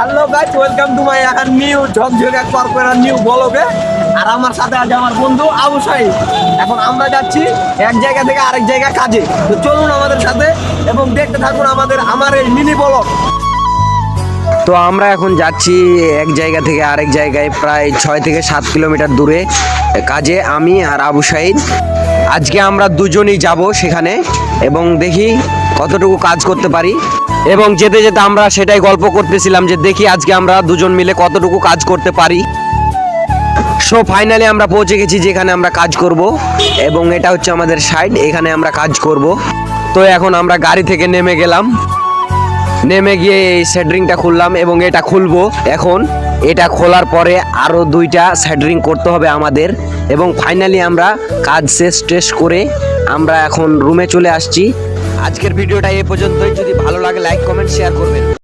Hello guys, welcome to my new ঝকঝকে corporate new ব্লগে। আর আমার সাথে আছে আমার বন্ধু আবু সাইদ। এখন আমরা যাচ্ছি এক জায়গা থেকে আরেক জায়গা কাজে। তো চলুন আমাদের সাথে এবং দেখতে থাকুন আমার এই মিনি ব্লগ। তো আমরা এখন যাচ্ছি এক জায়গা থেকে আরেক জায়গায়, প্রায় 6 থেকে 7 কিলোমিটার দূরে কাজে, আমি আর আবু সাইদ। আজকে আমরা দুজনেই যাব সেখানে এবং দেখি কতটুকু কাজ করতে পারি। এবং যেতে যেতে আমরা সেটাই গল্প করতেছিলাম যে দেখি আজকে আমরা দুজন মিলে কতটুকু কাজ করতে পারি। সো ফাইনালি আমরা পৌঁছে গেছি যেখানে আমরা কাজ করব এবং এটা হচ্ছে আমাদের সাইড, এখানে আমরা কাজ করব। তো এখন আমরা গাড়ি থেকে নেমে গেলাম, নেমে গিয়ে এই সেন্টারিংটা খুললাম এবং এটা খুলবো এখন। এটা খোলার পরে আরও 2টা সেন্টারিং করতে হবে আমাদের এবং ফাইনালি আমরা কাজ শেষ করে আমরা এখন রুমে চলে আসছি। আজকের ভিডিওটা এ পর্যন্তই। যদি ভালো লাগে লাইক কমেন্ট শেয়ার করবেন।